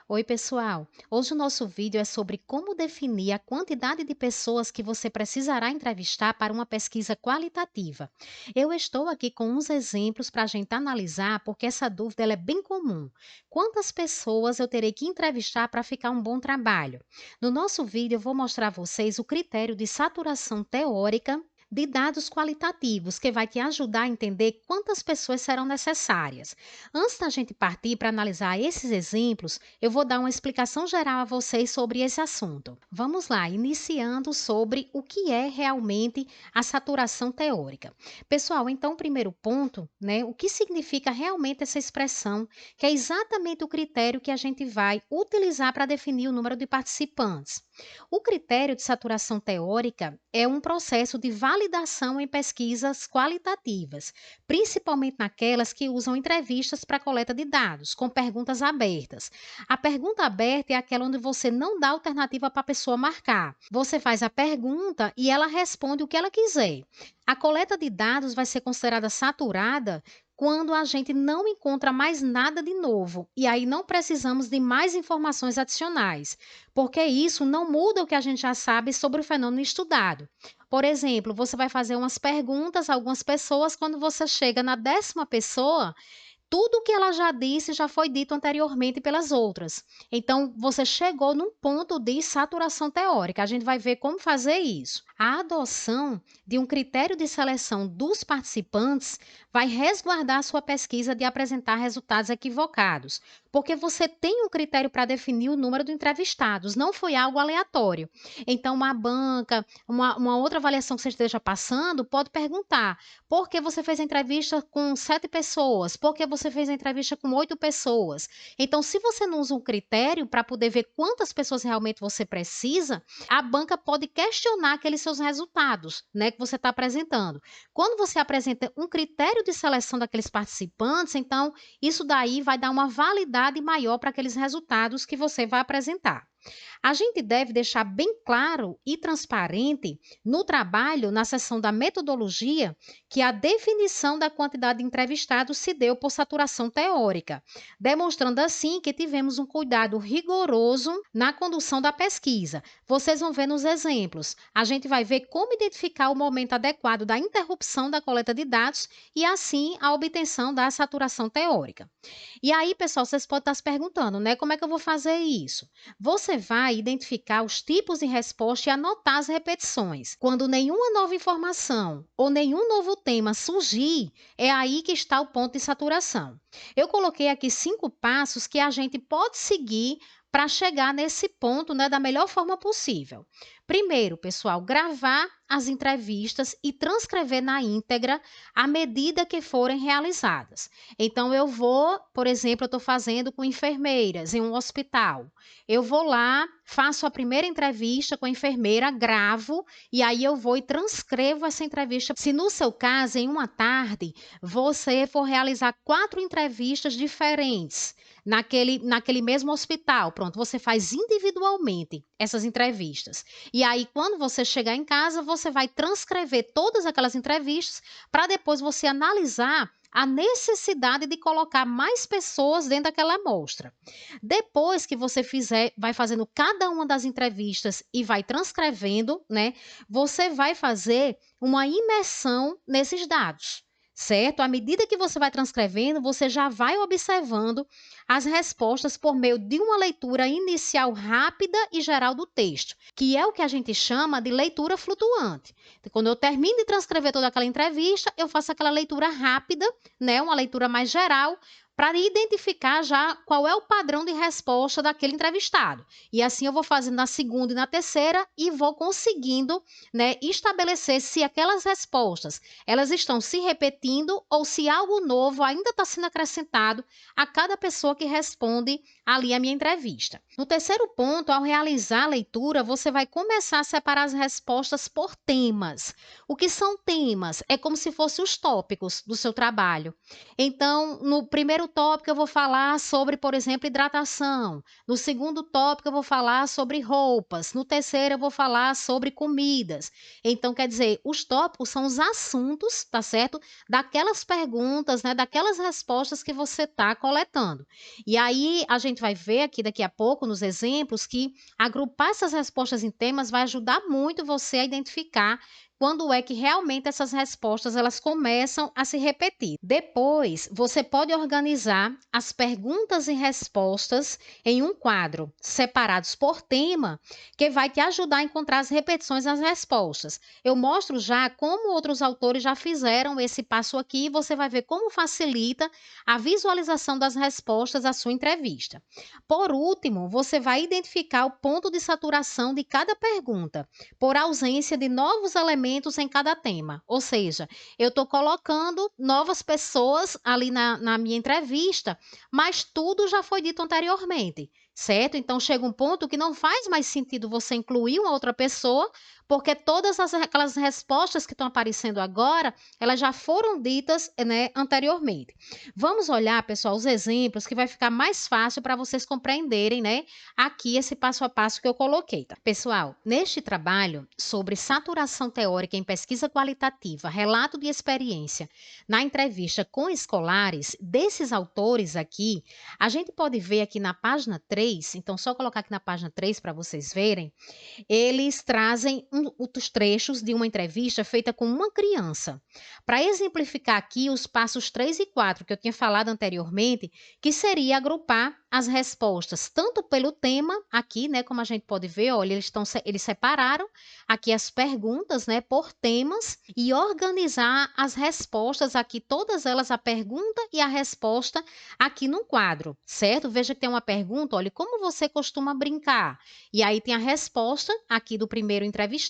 Oi, pessoal! Hoje o nosso vídeo é sobre como definir a quantidade de pessoas que você precisará entrevistar para uma pesquisa qualitativa. Eu estou aqui com uns exemplos para a gente analisar, porque essa dúvida ela é bem comum. Quantas pessoas eu terei que entrevistar para ficar um bom trabalho? No nosso vídeo, eu vou mostrar a vocês o critério de saturação teórica de dados qualitativos, que vai te ajudar a entender quantas pessoas serão necessárias. Antes da gente partir para analisar esses exemplos, eu vou dar uma explicação geral a vocês sobre esse assunto. Vamos lá, iniciando sobre o que é realmente a saturação teórica. Pessoal, então, o primeiro ponto, né, o que significa realmente essa expressão, que é exatamente o critério que a gente vai utilizar para definir o número de participantes. O critério de saturação teórica é um processo de validação em pesquisas qualitativas, principalmente naquelas que usam entrevistas para coleta de dados, com perguntas abertas. A pergunta aberta é aquela onde você não dá alternativa para a pessoa marcar. Você faz a pergunta e ela responde o que ela quiser. A coleta de dados vai ser considerada saturada quando a gente não encontra mais nada de novo, e aí não precisamos de mais informações adicionais, porque isso não muda o que a gente já sabe sobre o fenômeno estudado. Por exemplo, você vai fazer umas perguntas a algumas pessoas, quando você chega na 10ª pessoa, tudo o que ela já disse já foi dito anteriormente pelas outras. Então, você chegou num ponto de saturação teórica. A gente vai ver como fazer isso. A adoção de um critério de seleção dos participantes vai resguardar a sua pesquisa de apresentar resultados equivocados, porque você tem um critério para definir o número de entrevistados, não foi algo aleatório. Então, uma banca, uma outra avaliação que você esteja passando, pode perguntar: por que você fez a entrevista com 7 pessoas? Por que você fez a entrevista com 8 pessoas? Então, se você não usa um critério para poder ver quantas pessoas realmente você precisa, a banca pode questionar aqueles seus resultados, né, que você está apresentando. Quando você apresenta um critério de seleção daqueles participantes, então isso daí vai dar uma validade maior para aqueles resultados que você vai apresentar. A gente deve deixar bem claro e transparente no trabalho, na seção da metodologia, que a definição da quantidade de entrevistados se deu por saturação teórica, demonstrando assim que tivemos um cuidado rigoroso na condução da pesquisa. Vocês vão ver nos exemplos. A gente vai ver como identificar o momento adequado da interrupção da coleta de dados e, assim, a obtenção da saturação teórica. E aí, pessoal, vocês podem estar se perguntando, né? Como é que eu vou fazer isso? Você vai identificar os tipos de resposta e anotar as repetições. Quando nenhuma nova informação ou nenhum novo tema surgir, é aí que está o ponto de saturação. Eu coloquei aqui 5 passos que a gente pode seguir para chegar nesse ponto, né, da melhor forma possível. Primeiro, pessoal, gravar as entrevistas e transcrever na íntegra à medida que forem realizadas. Então, eu vou, por exemplo, eu estou fazendo com enfermeiras em um hospital. Eu vou lá, faço a primeira entrevista com a enfermeira, gravo e aí eu vou e transcrevo essa entrevista. Se no seu caso, em uma tarde, você for realizar 4 entrevistas diferentes naquele mesmo hospital, pronto, você faz individualmente essas entrevistas. E aí, quando você chegar em casa, você vai transcrever todas aquelas entrevistas para depois você analisar a necessidade de colocar mais pessoas dentro daquela amostra. Depois que você fizer, vai fazendo cada uma das entrevistas e vai transcrevendo, né? Você vai fazer uma imersão nesses dados. Certo? À medida que você vai transcrevendo, você já vai observando as respostas por meio de uma leitura inicial rápida e geral do texto, que é o que a gente chama de leitura flutuante. Então, quando eu termino de transcrever toda aquela entrevista, eu faço aquela leitura rápida, né, uma leitura mais geral, para identificar já qual é o padrão de resposta daquele entrevistado. E assim eu vou fazendo na segunda e na terceira e vou conseguindo, né, estabelecer se aquelas respostas elas estão se repetindo ou se algo novo ainda está sendo acrescentado a cada pessoa que responde ali a minha entrevista. No terceiro ponto, ao realizar a leitura, você vai começar a separar as respostas por temas. O que são temas? É como se fossem os tópicos do seu trabalho. Então, no primeiro primeiro tópico eu vou falar sobre, por exemplo, hidratação. No segundo tópico eu vou falar sobre roupas. No terceiro eu vou falar sobre comidas. Então, quer dizer, os tópicos são os assuntos, tá certo? Daquelas perguntas, né? Daquelas respostas que você está coletando. E aí a gente vai ver aqui daqui a pouco nos exemplos que agrupar essas respostas em temas vai ajudar muito você a identificar quando é que realmente essas respostas elas começam a se repetir. Depois, você pode organizar as perguntas e respostas em um quadro, separados por tema, que vai te ajudar a encontrar as repetições nas respostas. Eu mostro já como outros autores já fizeram esse passo aqui e você vai ver como facilita a visualização das respostas à sua entrevista. Por último, você vai identificar o ponto de saturação de cada pergunta, por ausência de novos elementos em cada tema. Ou seja, eu estou colocando novas pessoas ali na minha entrevista, mas tudo já foi dito anteriormente, certo? Então chega um ponto que não faz mais sentido você incluir uma outra pessoa, porque todas aquelas respostas que estão aparecendo agora, elas já foram ditas, né, anteriormente. Vamos olhar, pessoal, os exemplos que vai ficar mais fácil para vocês compreenderem, né, aqui esse passo a passo que eu coloquei, tá? Pessoal, neste trabalho sobre saturação teórica em pesquisa qualitativa, relato de experiência na entrevista com escolares, desses autores aqui, a gente pode ver aqui na página 3, então só colocar aqui na página 3 para vocês verem, eles trazem os trechos de uma entrevista feita com uma criança. Para exemplificar aqui os passos 3 e 4 que eu tinha falado anteriormente, que seria agrupar as respostas tanto pelo tema aqui, né, como a gente pode ver, olha, eles separaram aqui as perguntas, né, por temas e organizar as respostas aqui, todas elas, a pergunta e a resposta aqui num quadro, certo? Veja que tem uma pergunta, olha, como você costuma brincar? E aí tem a resposta aqui do primeiro entrevistado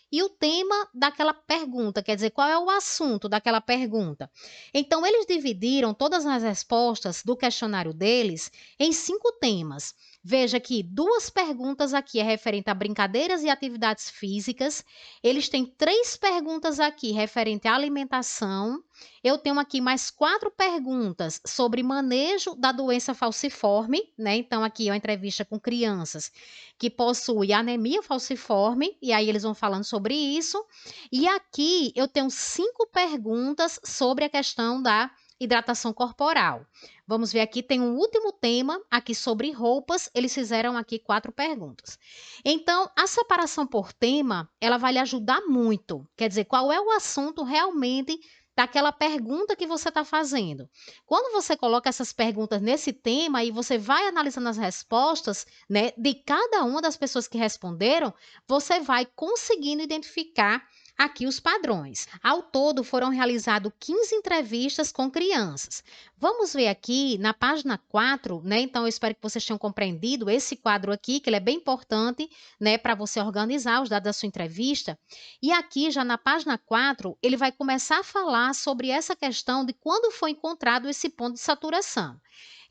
e o tema daquela pergunta, quer dizer, qual é o assunto daquela pergunta. Então, eles dividiram todas as respostas do questionário deles em 5 temas. Veja que 2 perguntas aqui é referente a brincadeiras e atividades físicas. Eles têm 3 perguntas aqui referente à alimentação. Eu tenho aqui mais 4 perguntas sobre manejo da doença falciforme, né? Então, aqui é uma entrevista com crianças que possuem anemia falciforme, e aí eles vão falando sobre isso. E aqui eu tenho 5 perguntas sobre a questão da hidratação corporal. Vamos ver aqui, tem um último tema aqui sobre roupas, eles fizeram aqui 4 perguntas. Então, a separação por tema, ela vai lhe ajudar muito. Quer dizer, qual é o assunto realmente daquela pergunta que você está fazendo. Quando você coloca essas perguntas nesse tema e você vai analisando as respostas, né, de cada uma das pessoas que responderam, você vai conseguindo identificar aqui os padrões. Ao todo, foram realizadas 15 entrevistas com crianças. Vamos ver aqui na página 4, né? Então, eu espero que vocês tenham compreendido esse quadro aqui, que ele é bem importante, né, para você organizar os dados da sua entrevista. E aqui, já na página 4, ele vai começar a falar sobre essa questão de quando foi encontrado esse ponto de saturação.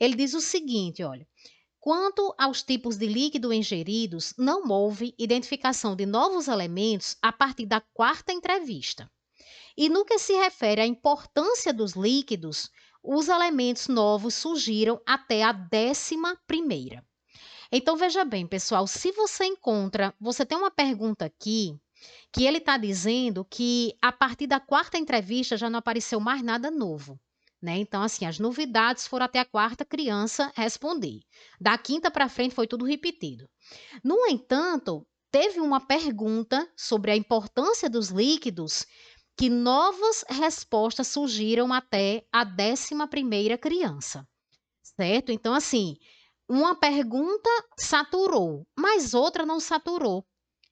Ele diz o seguinte, olha: quanto aos tipos de líquido ingeridos, não houve identificação de novos elementos a partir da 4ª entrevista. E no que se refere à importância dos líquidos, os elementos novos surgiram até a 11ª. Então, veja bem, pessoal, se você tem uma pergunta aqui, que ele está dizendo que a partir da 4ª entrevista já não apareceu mais nada novo. Né? Então, assim, as novidades foram até a 4ª criança responder. Da 5ª para frente foi tudo repetido. No entanto, teve uma pergunta sobre a importância dos líquidos que novas respostas surgiram até a 11ª criança, certo? Então, assim, uma pergunta saturou, mas outra não saturou.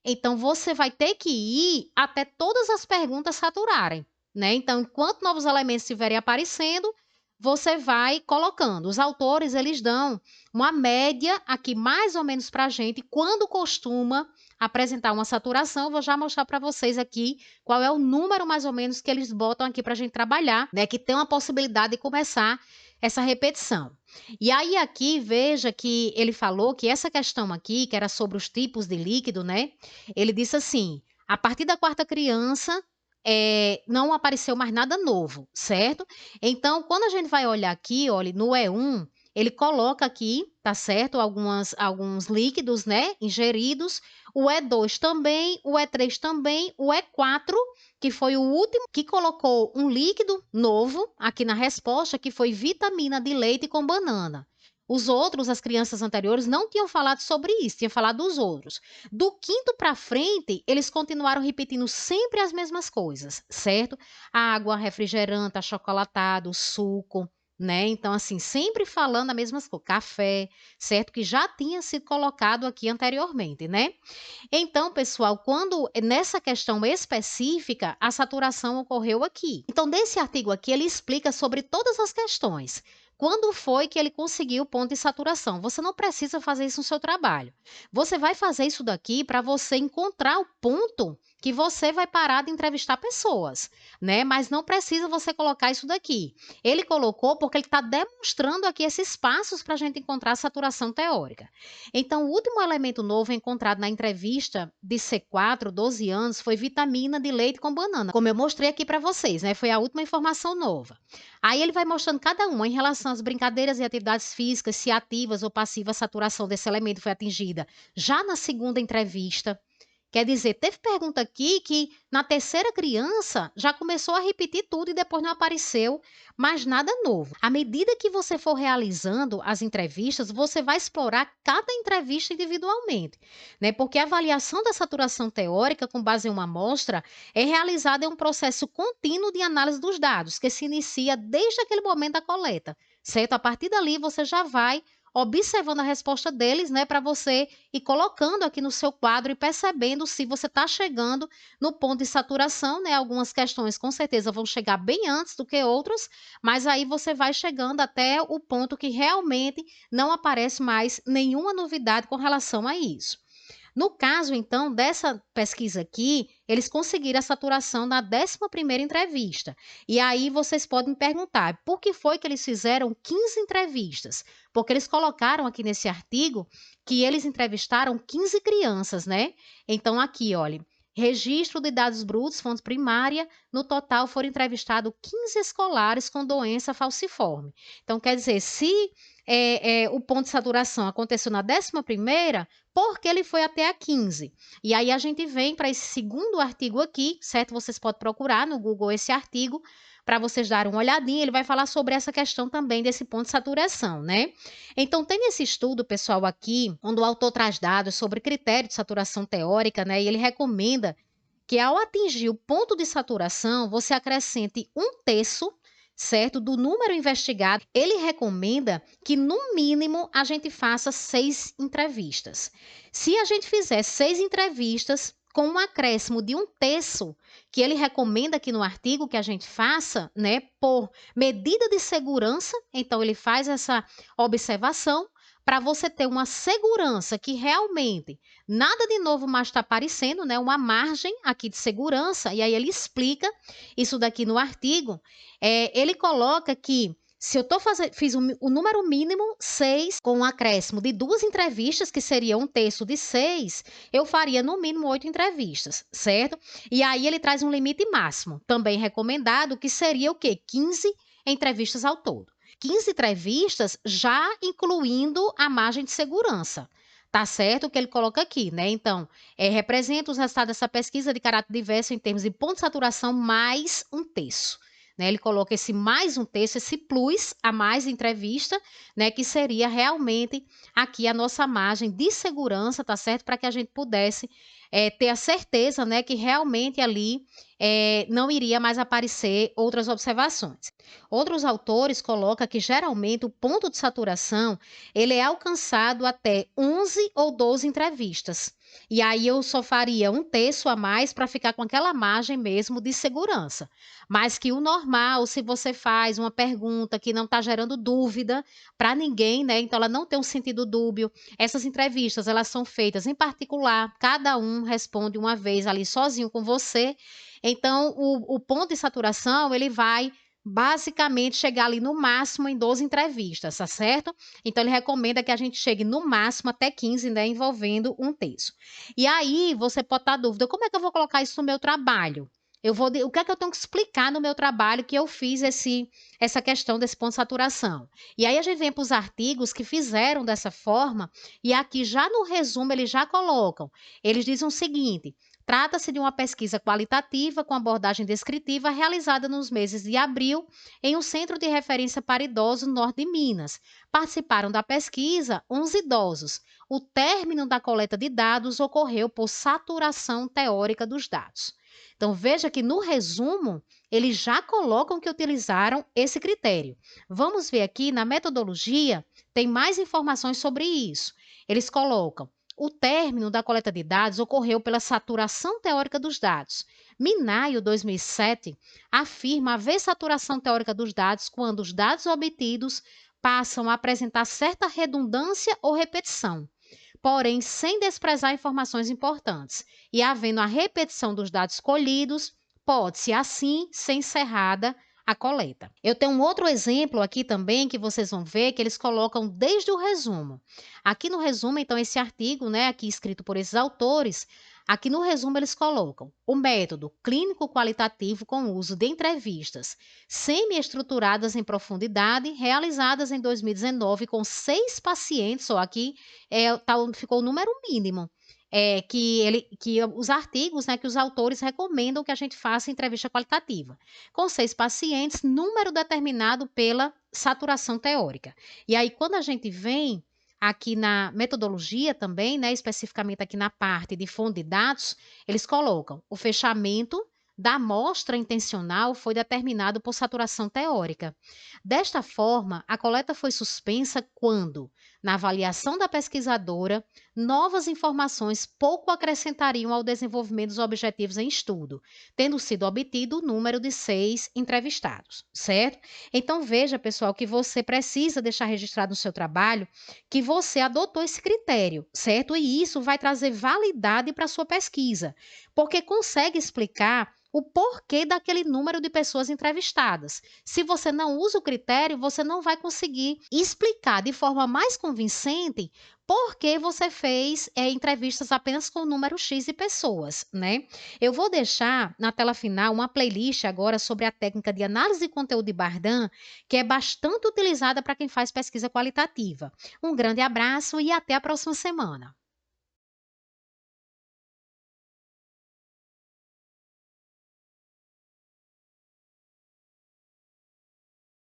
Então, você vai ter que ir até todas as perguntas saturarem, né? Então, enquanto novos elementos estiverem aparecendo, você vai colocando. Os autores, eles dão uma média aqui, mais ou menos para a gente, quando costuma apresentar uma saturação. Eu vou já mostrar para vocês aqui qual é o número, mais ou menos, que eles botam aqui para a gente trabalhar, né? Que tem uma possibilidade de começar essa repetição. E aí aqui, veja que ele falou que essa questão aqui, que era sobre os tipos de líquido, né? Ele disse assim, a partir da 4ª criança, não apareceu mais nada novo, certo? Então, quando a gente vai olhar aqui, olha, no E1, ele coloca aqui, tá certo? Alguns líquidos, né, ingeridos. O E2 também, o E3 também, o E4, que foi o último, que colocou um líquido novo aqui na resposta, que foi vitamina de leite com banana. Os outros, as crianças anteriores, não tinham falado sobre isso, tinham falado dos outros. Do quinto para frente, eles continuaram repetindo sempre as mesmas coisas, certo? Água, refrigerante, achocolatado, suco, né? Então, assim, sempre falando as mesmas coisas, café, certo? Que já tinha sido colocado aqui anteriormente, né? Então, pessoal, quando nessa questão específica, a saturação ocorreu aqui. Então, nesse artigo aqui, ele explica sobre todas as questões. Quando foi que ele conseguiu o ponto de saturação? Você não precisa fazer isso no seu trabalho. Você vai fazer isso daqui para você encontrar o ponto que você vai parar de entrevistar pessoas, né? Mas não precisa você colocar isso daqui. Ele colocou porque ele está demonstrando aqui esses passos para a gente encontrar a saturação teórica. Então, o último elemento novo encontrado na entrevista de C4, 12 anos, foi vitamina de leite com banana, como eu mostrei aqui para vocês, né? Foi a última informação nova. Aí ele vai mostrando cada uma em relação às brincadeiras e atividades físicas, se ativas ou passivas a saturação desse elemento foi atingida já na segunda entrevista. Quer dizer, teve pergunta aqui que na terceira criança já começou a repetir tudo e depois não apareceu mais nada novo. À medida que você for realizando as entrevistas, você vai explorar cada entrevista individualmente, né? Porque a avaliação da saturação teórica com base em uma amostra é realizada em um processo contínuo de análise dos dados, que se inicia desde aquele momento da coleta, certo? A partir dali você já vai observando a resposta deles, né, para você ir colocando aqui no seu quadro e percebendo se você está chegando no ponto de saturação, né? Algumas questões com certeza vão chegar bem antes do que outras, mas aí você vai chegando até o ponto que realmente não aparece mais nenhuma novidade com relação a isso. No caso, então, dessa pesquisa aqui, eles conseguiram a saturação na 11ª entrevista. E aí vocês podem me perguntar, por que foi que eles fizeram 15 entrevistas? Porque eles colocaram aqui nesse artigo que eles entrevistaram 15 crianças, né? Então aqui, olha, registro de dados brutos, fonte primária, no total foram entrevistados 15 escolares com doença falciforme. Então, quer dizer, se o ponto de saturação aconteceu na 11ª, porque ele foi até a 15. E aí a gente vem para esse segundo artigo aqui, certo? Vocês podem procurar no Google esse artigo para vocês darem uma olhadinha. Ele vai falar sobre essa questão também desse ponto de saturação, né? Então, tem esse estudo, pessoal, aqui, onde o autor traz dados sobre critério de saturação teórica, né? E ele recomenda que ao atingir o ponto de saturação, você acrescente 1/3, certo, do número investigado. Ele recomenda que, no mínimo, a gente faça 6 entrevistas. Se a gente fizer 6 entrevistas, com um acréscimo de 1/3, que ele recomenda aqui no artigo que a gente faça, né, por medida de segurança, então ele faz essa observação para você ter uma segurança que realmente nada de novo mais está aparecendo, né? Uma margem aqui de segurança, e aí ele explica isso daqui no artigo. Ele coloca que se eu fiz o número mínimo 6, com um acréscimo de 2 entrevistas, que seria 1/3 de 6, eu faria no mínimo 8 entrevistas, certo? E aí ele traz um limite máximo, também recomendado, que seria o quê? 15 entrevistas ao todo. 15 entrevistas já incluindo a margem de segurança. Tá certo o que ele coloca aqui, né? Então, representa os resultados dessa pesquisa de caráter diverso em termos de ponto de saturação mais 1/3. Né? Ele coloca esse mais 1/3, esse plus a mais entrevista, né? Que seria realmente aqui a nossa margem de segurança, tá certo? Para que a gente pudesse ter a certeza, né? Que realmente ali não iria mais aparecer outras observações. Outros autores colocam que geralmente o ponto de saturação ele é alcançado até 11 ou 12 entrevistas. E aí eu só faria 1/3 a mais para ficar com aquela margem mesmo de segurança. Mas que o normal, se você faz uma pergunta que não está gerando dúvida para ninguém, né? Então ela não tem um sentido dúbio. Essas entrevistas elas são feitas em particular, cada um responde uma vez ali sozinho com você. Então o ponto de saturação ele vai basicamente chegar ali no máximo em 12 entrevistas, tá certo? Então ele recomenda que a gente chegue no máximo até 15, né, envolvendo 1/3. E aí você pode estar dúvida, como é que eu vou colocar isso no meu trabalho? O que é que eu tenho que explicar no meu trabalho que eu fiz essa questão desse ponto de saturação. E aí a gente vem para os artigos que fizeram dessa forma, e aqui já no resumo eles já colocam. Eles dizem o seguinte: trata-se de uma pesquisa qualitativa com abordagem descritiva realizada nos meses de abril em um centro de referência para idosos no norte de Minas. Participaram da pesquisa 11 idosos. O término da coleta de dados ocorreu por saturação teórica dos dados. Então, veja que no resumo, eles já colocam que utilizaram esse critério. Vamos ver aqui na metodologia, tem mais informações sobre isso. Eles colocam: o término da coleta de dados ocorreu pela saturação teórica dos dados. Minayo 2007 afirma haver saturação teórica dos dados quando os dados obtidos passam a apresentar certa redundância ou repetição, porém sem desprezar informações importantes. E havendo a repetição dos dados colhidos, pode-se assim ser encerrada a coleta. Eu tenho um outro exemplo aqui também que vocês vão ver que eles colocam desde o resumo. Aqui no resumo, então, esse artigo, né, aqui escrito por esses autores, aqui no resumo eles colocam o método clínico qualitativo com o uso de entrevistas semi-estruturadas em profundidade, realizadas em 2019 com 6 pacientes, ou aqui ficou o número mínimo. Que os artigos, né, que os autores recomendam que a gente faça entrevista qualitativa, com 6 pacientes, número determinado pela saturação teórica. E aí, quando a gente vem aqui na metodologia também, né, especificamente aqui na parte de fonte de dados, eles colocam: o fechamento da amostra intencional foi determinado por saturação teórica. Desta forma, a coleta foi suspensa quando, na avaliação da pesquisadora, novas informações pouco acrescentariam ao desenvolvimento dos objetivos em estudo, tendo sido obtido o número de 6 entrevistados, certo? Então veja, pessoal, que você precisa deixar registrado no seu trabalho que você adotou esse critério, certo? E isso vai trazer validade para a sua pesquisa, porque consegue explicar o porquê daquele número de pessoas entrevistadas. Se você não usa o critério, você não vai conseguir explicar de forma mais convincente por que você fez entrevistas apenas com o número X de pessoas, né? Eu vou deixar na tela final uma playlist agora sobre a técnica de análise de conteúdo de Bardan, que é bastante utilizada para quem faz pesquisa qualitativa. Um grande abraço e até a próxima semana.